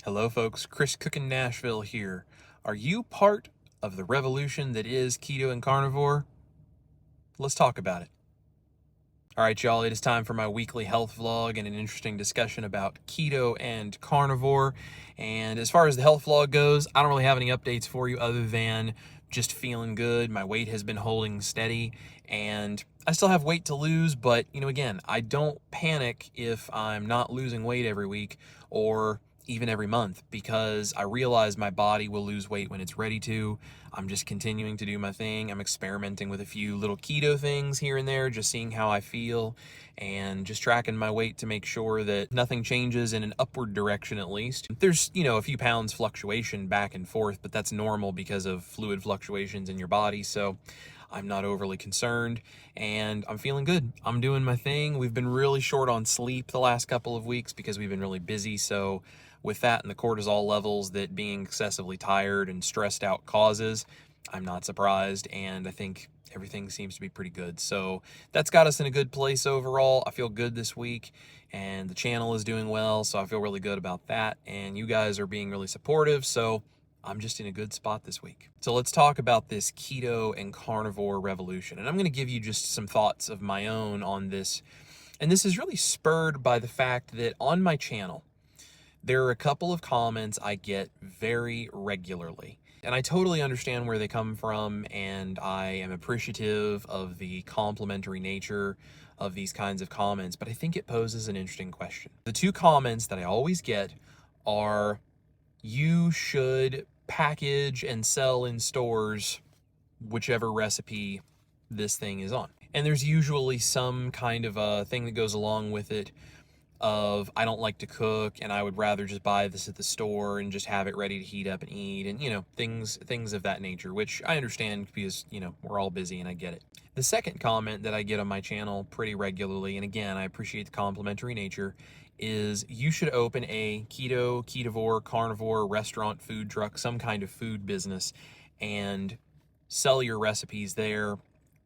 Hello folks, Chris Cookin' Nashville here. Are you part of the revolution that is keto and carnivore? Let's talk about it. All right, y'all, it is time for my weekly health vlog and an interesting discussion about keto and carnivore. And as far as the health vlog goes, I don't really have any updates for you other than just feeling good. My weight has been holding steady and I still have weight to lose, but again, I don't panic if I'm not losing weight every week or even every month, because I realize my body will lose weight when it's ready to. I'm just continuing to do my thing. I'm experimenting with a few little keto things here and there, just seeing how I feel and just tracking my weight to make sure that nothing changes in an upward direction at least. There's, a few pounds fluctuation back and forth, but that's normal because of fluid fluctuations in your body. So I'm not overly concerned and I'm feeling good. I'm doing my thing. We've been really short on sleep the last couple of weeks because we've been really busy. So with that and the cortisol levels that being excessively tired and stressed out causes, I'm not surprised, and I think everything seems to be pretty good. So that's got us in a good place overall. I feel good this week, and the channel is doing well, so I feel really good about that, and you guys are being really supportive, so I'm just in a good spot this week. So let's talk about this keto and carnivore revolution, and I'm going to give you just some thoughts of my own on this, and this is really spurred by the fact that on my channel, there are a couple of comments I get very regularly, and I totally understand where they come from, and I am appreciative of the complimentary nature of these kinds of comments, but I think it poses an interesting question. The two comments that I always get are, you should package and sell in stores whichever recipe this thing is on. And there's usually some kind of a thing that goes along with it of, I don't like to cook and I would rather just buy this at the store and just have it ready to heat up and eat, and things of that nature, which I understand because we're all busy and I get it. The second comment that I get on my channel pretty regularly, and again, I appreciate the complimentary nature, is you should open a keto, ketovore, carnivore restaurant, food truck, some kind of food business, and sell your recipes there,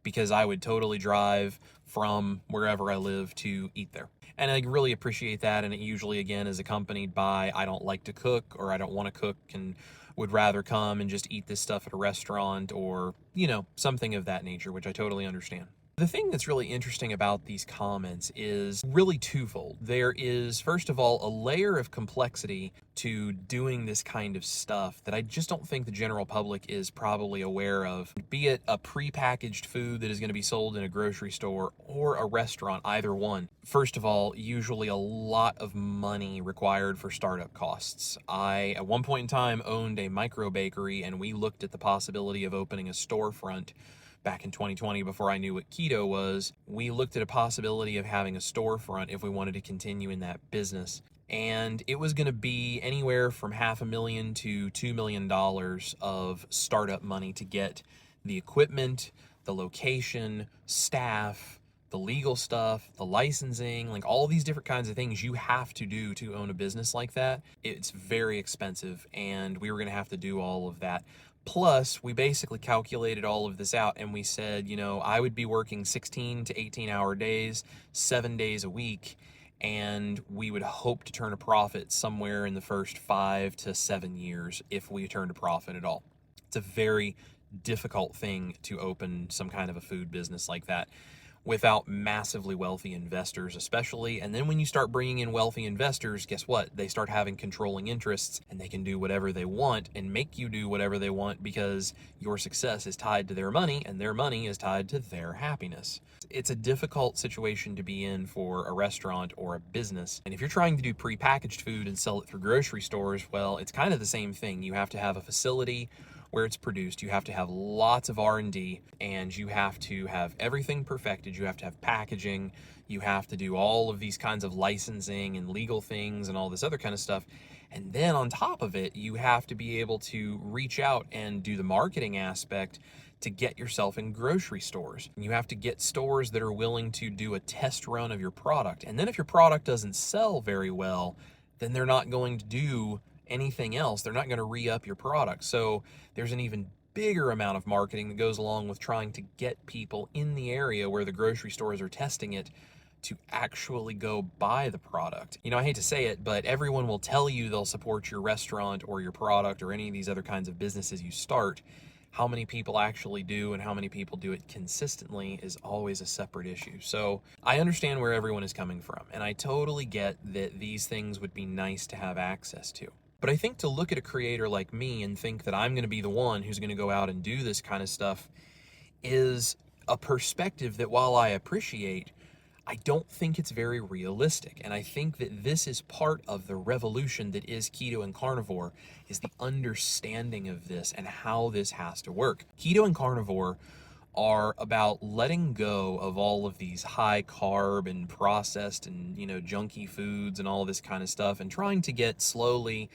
because I would totally drive from wherever I live to eat there. And I really appreciate that, and it usually, again, is accompanied by, I don't like to cook, or I don't want to cook and would rather come and just eat this stuff at a restaurant, or, something of that nature, which I totally understand. The thing that's really interesting about these comments is really twofold. There is, first of all, a layer of complexity to doing this kind of stuff that I just don't think the general public is probably aware of. Be it a prepackaged food that is going to be sold in a grocery store or a restaurant, either one. First of all, usually a lot of money required for startup costs. I, at one point in time, owned a micro bakery, and we looked at the possibility of opening a storefront back in 2020, before I knew what keto was. We looked at a possibility of having a storefront if we wanted to continue in that business. And it was going to be anywhere from $500,000 to $2 million of startup money to get the equipment, the location, staff, the legal stuff, the licensing, like all these different kinds of things you have to do to own a business like that. It's very expensive, and we were going to have to do all of that. Plus, we basically calculated all of this out, and we said, I would be working 16 to 18-hour days, 7 days a week, and we would hope to turn a profit somewhere in the first 5 to 7 years if we turned a profit at all. It's a very difficult thing to open some kind of a food business like that without massively wealthy investors, especially. And then when you start bringing in wealthy investors, guess what? They start having controlling interests, and they can do whatever they want and make you do whatever they want, because your success is tied to their money, and their money is tied to their happiness. It's a difficult situation to be in for a restaurant or a business. And if you're trying to do prepackaged food and sell it through grocery stores, well, it's kind of the same thing. You have to have a facility where it's produced, you have to have lots of R&D, and you have to have everything perfected. You have to have packaging, you have to do all of these kinds of licensing and legal things and all this other kind of stuff. And then on top of it, you have to be able to reach out and do the marketing aspect to get yourself in grocery stores. You have to get stores that are willing to do a test run of your product. And then if your product doesn't sell very well, then they're not going to do anything else. They're not going to re-up your product. So there's an even bigger amount of marketing that goes along with trying to get people in the area where the grocery stores are testing it to actually go buy the product. You know, I hate to say it, but everyone will tell you they'll support your restaurant or your product or any of these other kinds of businesses you start. How many people actually do and how many people do it consistently is always a separate issue. So I understand where everyone is coming from, and I totally get that these things would be nice to have access to. But I think to look at a creator like me and think that I'm going to be the one who's going to go out and do this kind of stuff is a perspective that, while I appreciate, I don't think it's very realistic. And I think that this is part of the revolution that is keto and carnivore, is the understanding of this and how this has to work. Keto and carnivore are about letting go of all of these high carb and processed and, junky foods and all this kind of stuff, and trying to get slowly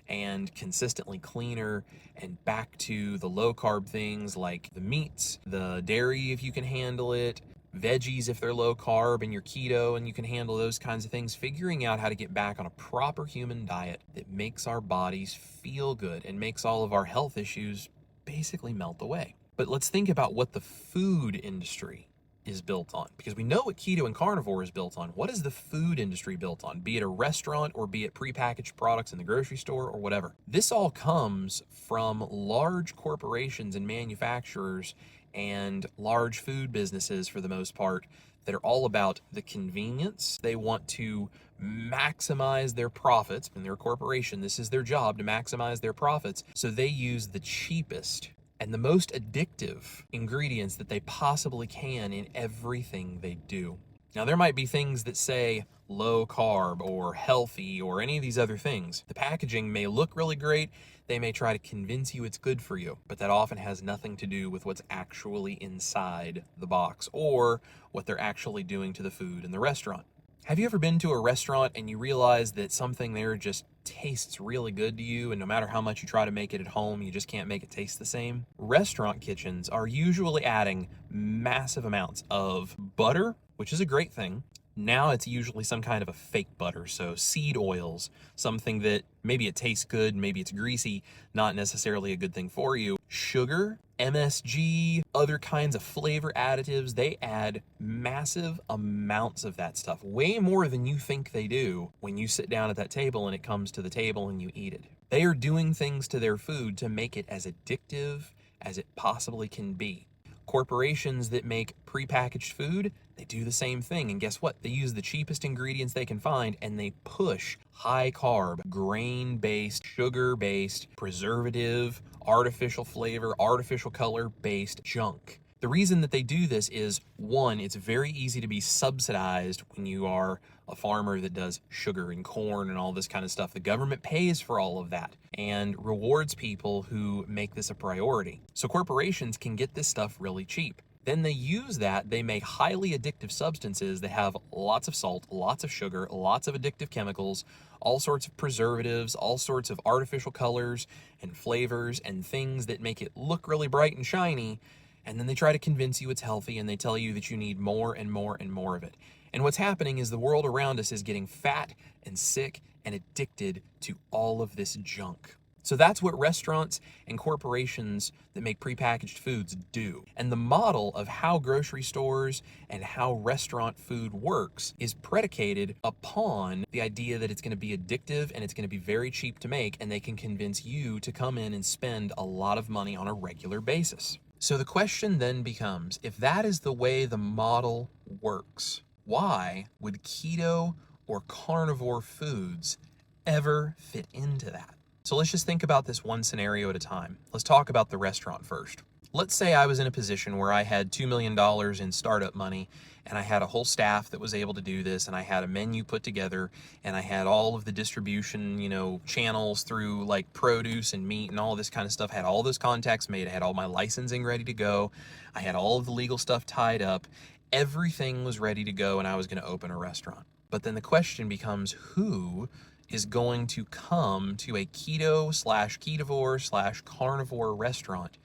and consistently cleaner and back to the low carb things like the meats, the dairy if you can handle it, veggies if they're low carb and you're keto and you can handle those kinds of things. Figuring out how to get back on a proper human diet that makes our bodies feel good and makes all of our health issues basically melt away. But let's think about what the food industry is built on, because we know what keto and carnivore is built on. What is the food industry built on? Be it a restaurant or be it prepackaged products in the grocery store or whatever. This all comes from large corporations and manufacturers and large food businesses, for the most part, that are all about the convenience. They want to maximize their profits. In their corporation, this is their job, to maximize their profits. So they use the cheapest and the most addictive ingredients that they possibly can in everything they do. Now, there might be things that say low carb or healthy or any of these other things. The packaging may look really great. They may try to convince you it's good for you, but that often has nothing to do with what's actually inside the box or what they're actually doing to the food in the restaurant. Have you ever been to a restaurant and you realize that something there just tastes really good to you, and no matter how much you try to make it at home, you just can't make it taste the same? Restaurant kitchens are usually adding massive amounts of butter, which is a great thing. Now it's usually some kind of a fake butter, so seed oils, something that maybe it tastes good, maybe it's greasy, not necessarily a good thing for you. Sugar, MSG, other kinds of flavor additives, they add massive amounts of that stuff, way more than you think they do when you sit down at that table and it comes to the table and you eat it. They are doing things to their food to make it as addictive as it possibly can be. Corporations that make prepackaged food, they do the same thing. And guess what? They use the cheapest ingredients they can find, and they push high carb, grain-based, sugar-based, preservative, artificial flavor, artificial color-based junk. The reason that they do this is, one, it's very easy to be subsidized when you are a farmer that does sugar and corn and all this kind of stuff. The government pays for all of that and rewards people who make this a priority. So corporations can get this stuff really cheap. Then they use that, they make highly addictive substances that have lots of salt, lots of sugar, lots of addictive chemicals, all sorts of preservatives, all sorts of artificial colors and flavors and things that make it look really bright and shiny. And then they try to convince you it's healthy, and they tell you that you need more and more and more of it. And what's happening is the world around us is getting fat and sick and addicted to all of this junk. So that's what restaurants and corporations that make prepackaged foods do. And the model of how grocery stores and how restaurant food works is predicated upon the idea that it's going to be addictive and it's going to be very cheap to make, and they can convince you to come in and spend a lot of money on a regular basis. So the question then becomes, if that is the way the model works, why would keto or carnivore foods ever fit into that? So let's just think about this one scenario at a time. Let's talk about the restaurant first. Let's say I was in a position where I had $2 million in startup money, and I had a whole staff that was able to do this, and I had a menu put together, and I had all of the distribution, channels through like produce and meat and all this kind of stuff. I had all those contacts made. I had all my licensing ready to go. I had all of the legal stuff tied up. Everything was ready to go, and I was going to open a restaurant. But then the question becomes, who is going to come to a keto/ketovore/carnivore restaurant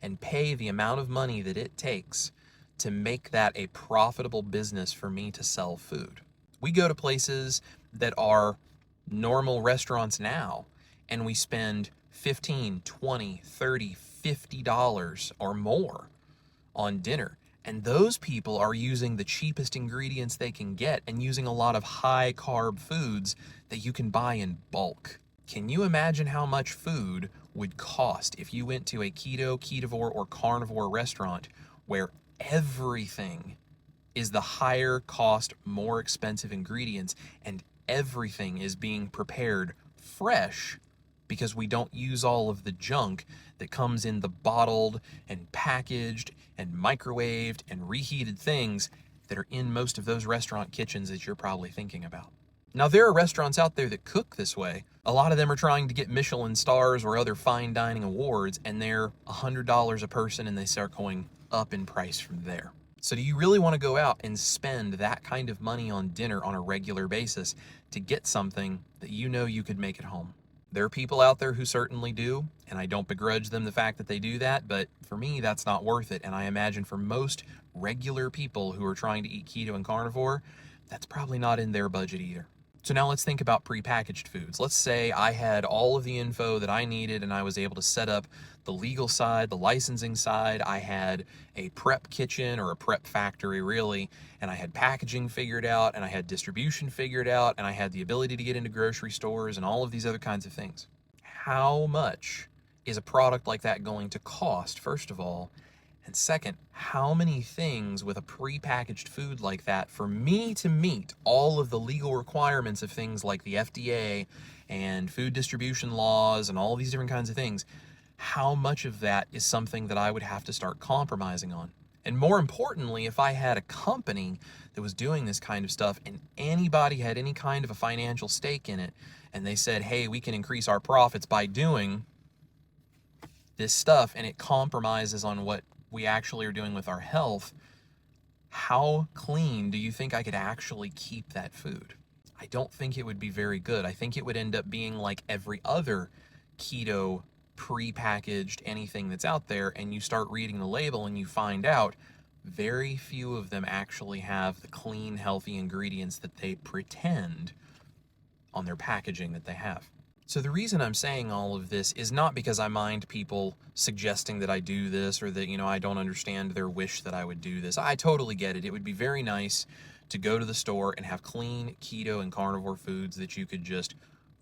and pay the amount of money that it takes to make that a profitable business for me to sell food? We go to places that are normal restaurants now, and we spend $15, $20, $30, $50 or more on dinner. And those people are using the cheapest ingredients they can get and using a lot of high carb foods that you can buy in bulk. Can you imagine how much food would cost if you went to a keto, ketovore, or carnivore restaurant where everything is the higher cost, more expensive ingredients, and everything is being prepared fresh because we don't use all of the junk that comes in the bottled and packaged and microwaved and reheated things that are in most of those restaurant kitchens that you're probably thinking about. Now, there are restaurants out there that cook this way. A lot of them are trying to get Michelin stars or other fine dining awards, and they're $100 a person, and they start going up in price from there. So do you really want to go out and spend that kind of money on dinner on a regular basis to get something that you know you could make at home? There are people out there who certainly do, and I don't begrudge them the fact that they do that, but for me, that's not worth it. And I imagine for most regular people who are trying to eat keto and carnivore, that's probably not in their budget either. So now let's think about prepackaged foods. Let's say I had all of the info that I needed and I was able to set up the legal side, the licensing side. I had a prep kitchen or a prep factory really, and I had packaging figured out and I had distribution figured out and I had the ability to get into grocery stores and all of these other kinds of things. How much is a product like that going to cost, first of all? And second, how many things with a prepackaged food like that for me to meet all of the legal requirements of things like the FDA and food distribution laws and all these different kinds of things, how much of that is something that I would have to start compromising on? And more importantly, if I had a company that was doing this kind of stuff and anybody had any kind of a financial stake in it and they said, hey, we can increase our profits by doing this stuff and it compromises on what we actually are doing with our health, how clean do you think I could actually keep that food? I don't think it would be very good. I think it would end up being like every other keto pre-packaged anything that's out there, and you start reading the label and you find out very few of them actually have the clean, healthy ingredients that they pretend on their packaging that they have. So the reason I'm saying all of this is not because I mind people suggesting that I do this or that, I don't understand their wish that I would do this. I totally get it. It would be very nice to go to the store and have clean keto and carnivore foods that you could just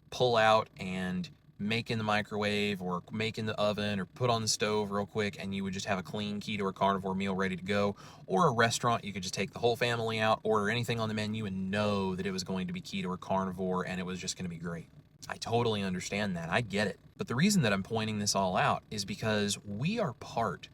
pull out and make in the microwave or make in the oven or put on the stove real quick, and you would just have a clean keto or carnivore meal ready to go. Or a restaurant, you could just take the whole family out, order anything on the menu and know that it was going to be keto or carnivore and it was just going to be great. I totally understand that. I get it. But the reason that I'm pointing this all out is because we are part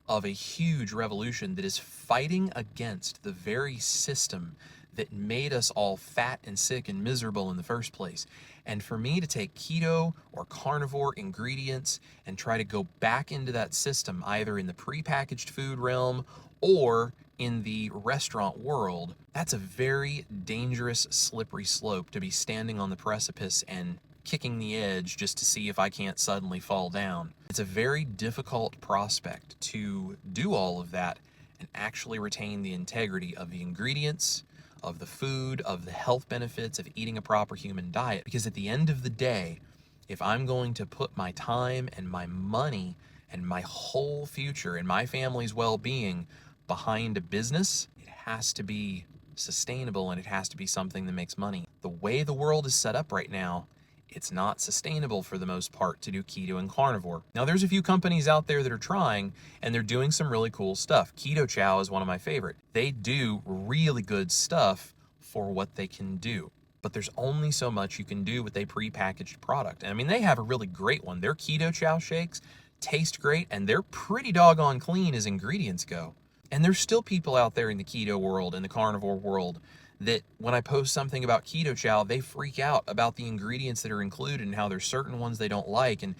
of a huge revolution that is fighting against the very system that made us all fat and sick and miserable in the first place. And for me to take keto or carnivore ingredients and try to go back into that system, either in the prepackaged food realm or in the restaurant world, that's a very dangerous, slippery slope to be standing on the precipice and kicking the edge just to see if I can't suddenly fall down. It's a very difficult prospect to do all of that and actually retain the integrity of the ingredients, of the food, of the health benefits of eating a proper human diet. Because at the end of the day, if I'm going to put my time and my money and my whole future and my family's well-being behind a business, it has to be sustainable and it has to be something that makes money. The way the world is set up right now, it's not sustainable for the most part to do keto and carnivore. Now, there's a few companies out there that are trying, and they're doing some really cool stuff. Chow is one of my favorite. They do really good stuff for what they can do. But there's only so much you can do with a prepackaged product. And I mean, they have a really great one. Their Chow shakes taste great, and they're pretty doggone clean as ingredients go. And there's still people out there in the keto world and the carnivore world that when I post something about Chow, they freak out about the ingredients that are included and how there's certain ones they don't like. And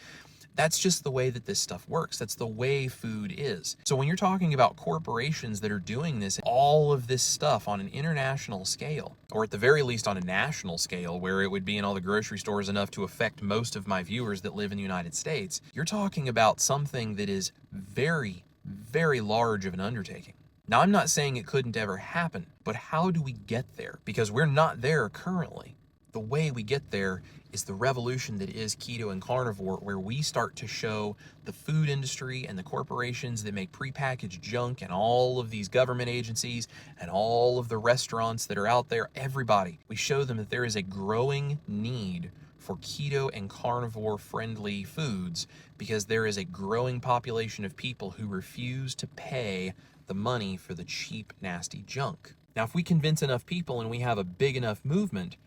that's just the way that this stuff works. That's the way food is. So when you're talking about corporations that are doing this, all of this stuff on an international scale, or at the very least on a national scale, where it would be in all the grocery stores enough to affect most of my viewers that live in the United States, you're talking about something that is very, very large of an undertaking. Now, I'm not saying it couldn't ever happen, but how do we get there? Because we're not there currently. The way we get there is the revolution that is keto and carnivore, where we start to show the food industry and the corporations that make prepackaged junk and all of these government agencies and all of the restaurants that are out there, everybody, we show them that there is a growing need for keto and carnivore friendly foods because there is a growing population of people who refuse to pay the money for the cheap, nasty junk. Now, if we convince enough people and we have a big enough movement,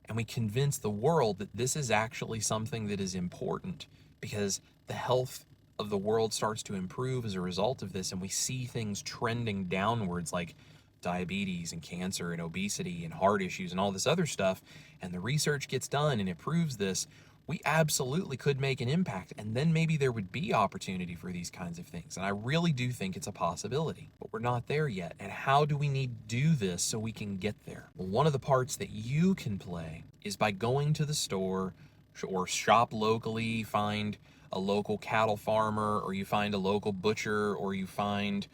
and we convince the world that this is actually something that is important because the health of the world starts to improve as a result of this, and we see things trending downwards like diabetes and cancer and obesity and heart issues and all this other stuff, and the research gets done and it proves this, we absolutely could make an impact, and then maybe there would be opportunity for these kinds of things. And I really do think it's a possibility, but we're not there yet. And how do we need to do this so we can get there? Well, one of the parts that you can play is by going to the store or shop locally, find a local cattle farmer, or you find a local butcher, or you find,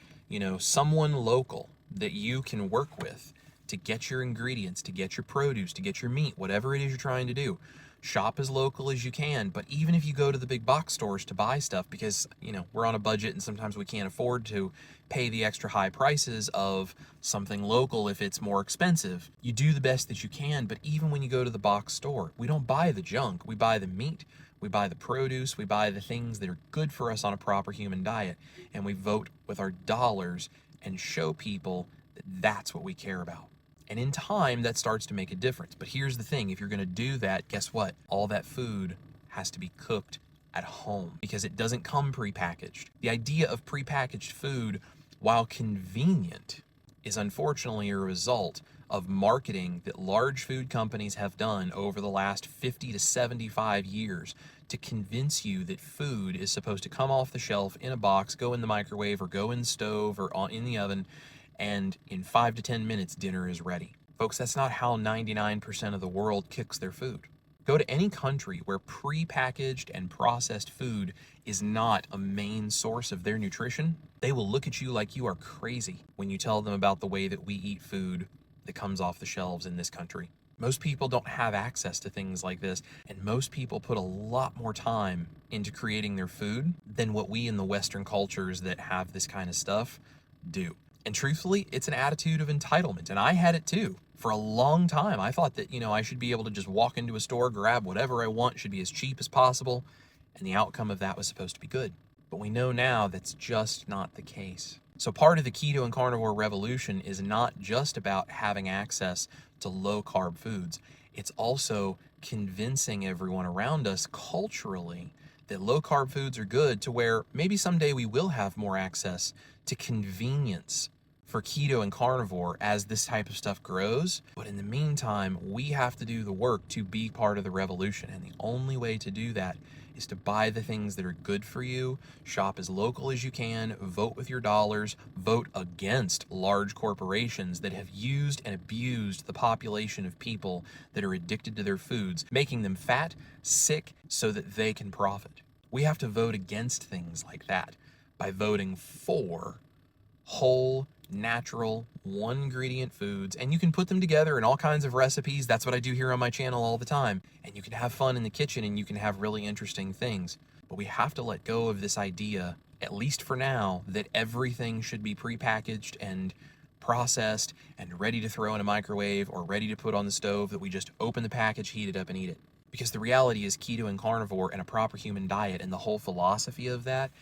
someone local that you can work with to get your ingredients, to get your produce, to get your meat, whatever it is you're trying to do. Shop as local as you can, but even if you go to the big box stores to buy stuff, because, we're on a budget and sometimes we can't afford to pay the extra high prices of something local if it's more expensive, you do the best that you can. But even when you go to the box store, we don't buy the junk, we buy the meat, we buy the produce, we buy the things that are good for us on a proper human diet, and we vote with our dollars and show people that that's what we care about. And in time, that starts to make a difference. But here's the thing, if you're gonna do that, guess what? All that food has to be cooked at home because it doesn't come prepackaged. The idea of prepackaged food, while convenient, is unfortunately a result of marketing that large food companies have done over the last 50 to 75 years to convince you that food is supposed to come off the shelf in a box, go in the microwave, or go in the stove or in the oven, and in 5 to 10 minutes, dinner is ready. Folks, that's not how 99% of the world cooks their food. Go to any country where prepackaged and processed food is not a main source of their nutrition. They will look at you like you are crazy when you tell them about the way that we eat food that comes off the shelves in this country. Most people don't have access to things like this, and most people put a lot more time into creating their food than what we in the Western cultures that have this kind of stuff do. And truthfully, it's an attitude of entitlement. And I had it too. For a long time, I thought that, I should be able to just walk into a store, grab whatever I want, should be as cheap as possible. And the outcome of that was supposed to be good. But we know now that's just not the case. So part of the keto and carnivore revolution is not just about having access to low carb foods. It's also convincing everyone around us culturally that low carb foods are good, to where maybe someday we will have more access to convenience for keto and carnivore as this type of stuff grows. But in the meantime, we have to do the work to be part of the revolution. And the only way to do that is to buy the things that are good for you, shop as local as you can, vote with your dollars, vote against large corporations that have used and abused the population of people that are addicted to their foods, making them fat, sick, so that they can profit. We have to vote against things like that by voting for whole, natural, one ingredient foods, and you can put them together in all kinds of recipes. That's what I do here on my channel all the time. And you can have fun in the kitchen and you can have really interesting things. But we have to let go of this idea, at least for now, that everything should be prepackaged and processed and ready to throw in a microwave or ready to put on the stove, that we just open the package, heat it up, and eat it. Because the reality is, keto and carnivore and a proper human diet, and the whole philosophy of that,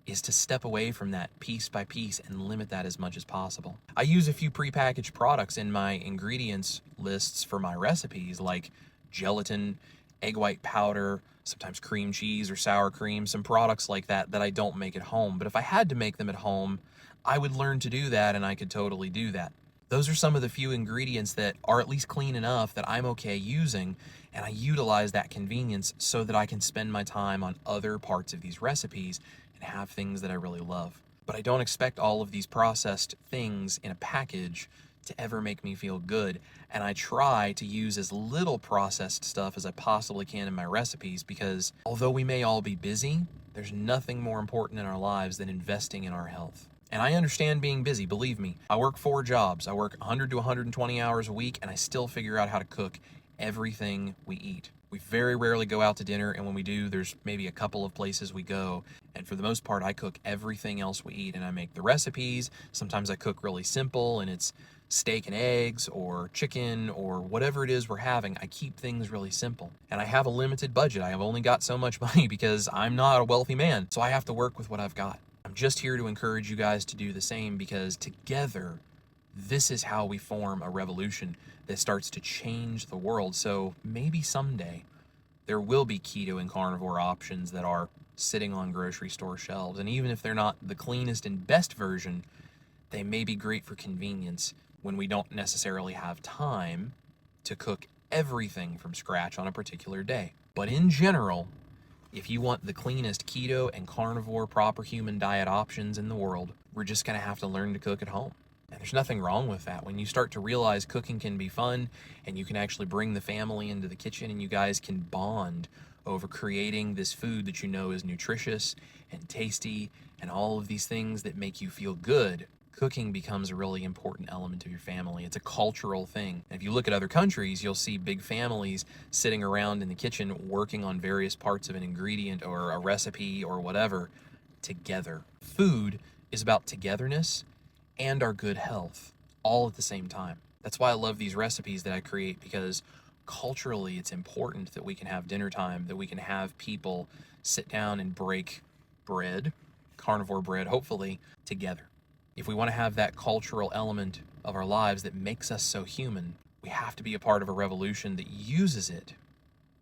is to step away from that piece by piece and limit that as much as possible. I use a few prepackaged products in my ingredients lists for my recipes, like gelatin, egg white powder, sometimes cream cheese or sour cream, some products like that I don't make at home. But if I had to make them at home, I would learn to do that, and I could totally do that. Those are some of the few ingredients that are at least clean enough that I'm okay using, and I utilize that convenience so that I can spend my time on other parts of these recipes and have things that I really love. But I don't expect all of these processed things in a package to ever make me feel good, and I try to use as little processed stuff as I possibly can in my recipes, because although we may all be busy, there's nothing more important in our lives than investing in our health. And I understand being busy, believe me. I work 4 jobs. I work 100 to 120 hours a week, and I still figure out how to cook everything we eat. We very rarely go out to dinner, and when we do, there's maybe a couple of places we go. And for the most part, I cook everything else we eat, and I make the recipes. Sometimes I cook really simple, and it's steak and eggs or chicken or whatever it is we're having. I keep things really simple. And I have a limited budget. I have only got so much money because I'm not a wealthy man, so I have to work with what I've got. I'm just here to encourage you guys to do the same, because together, this is how we form a revolution that starts to change the world. So maybe someday there will be keto and carnivore options that are sitting on grocery store shelves. And even if they're not the cleanest and best version, they may be great for convenience when we don't necessarily have time to cook everything from scratch on a particular day. But in general, if you want the cleanest keto and carnivore proper human diet options in the world, we're just going to have to learn to cook at home. And there's nothing wrong with that. When you start to realize cooking can be fun, and you can actually bring the family into the kitchen, and you guys can bond over creating this food that you know is nutritious and tasty and all of these things that make you feel good, cooking becomes a really important element of your family. It's a cultural thing. And if you look at other countries, you'll see big families sitting around in the kitchen working on various parts of an ingredient or a recipe or whatever together. Food is about togetherness and our good health all at the same time. That's why I love these recipes that I create, because culturally it's important that we can have dinner time, that we can have people sit down and break bread, carnivore bread, hopefully, together. If we want to have that cultural element of our lives that makes us so human, we have to be a part of a revolution that uses it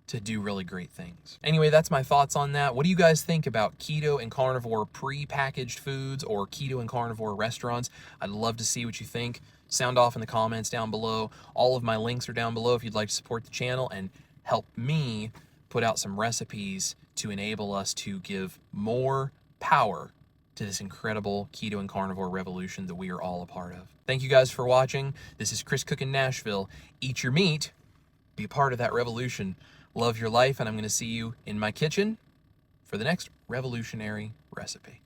to do really great things. Anyway, that's my thoughts on that. What do you guys think about keto and carnivore pre-packaged foods or keto and carnivore restaurants? I'd love to see what you think. Sound off in the comments down below. All of my links are down below if you'd like to support the channel and help me put out some recipes to enable us to give more power to this incredible keto and carnivore revolution that we are all a part of. Thank you guys for watching. This is Chris Cookin' Nashville. Eat your meat. Be a part of that revolution. Love your life, and I'm going to see you in my kitchen for the next revolutionary recipe.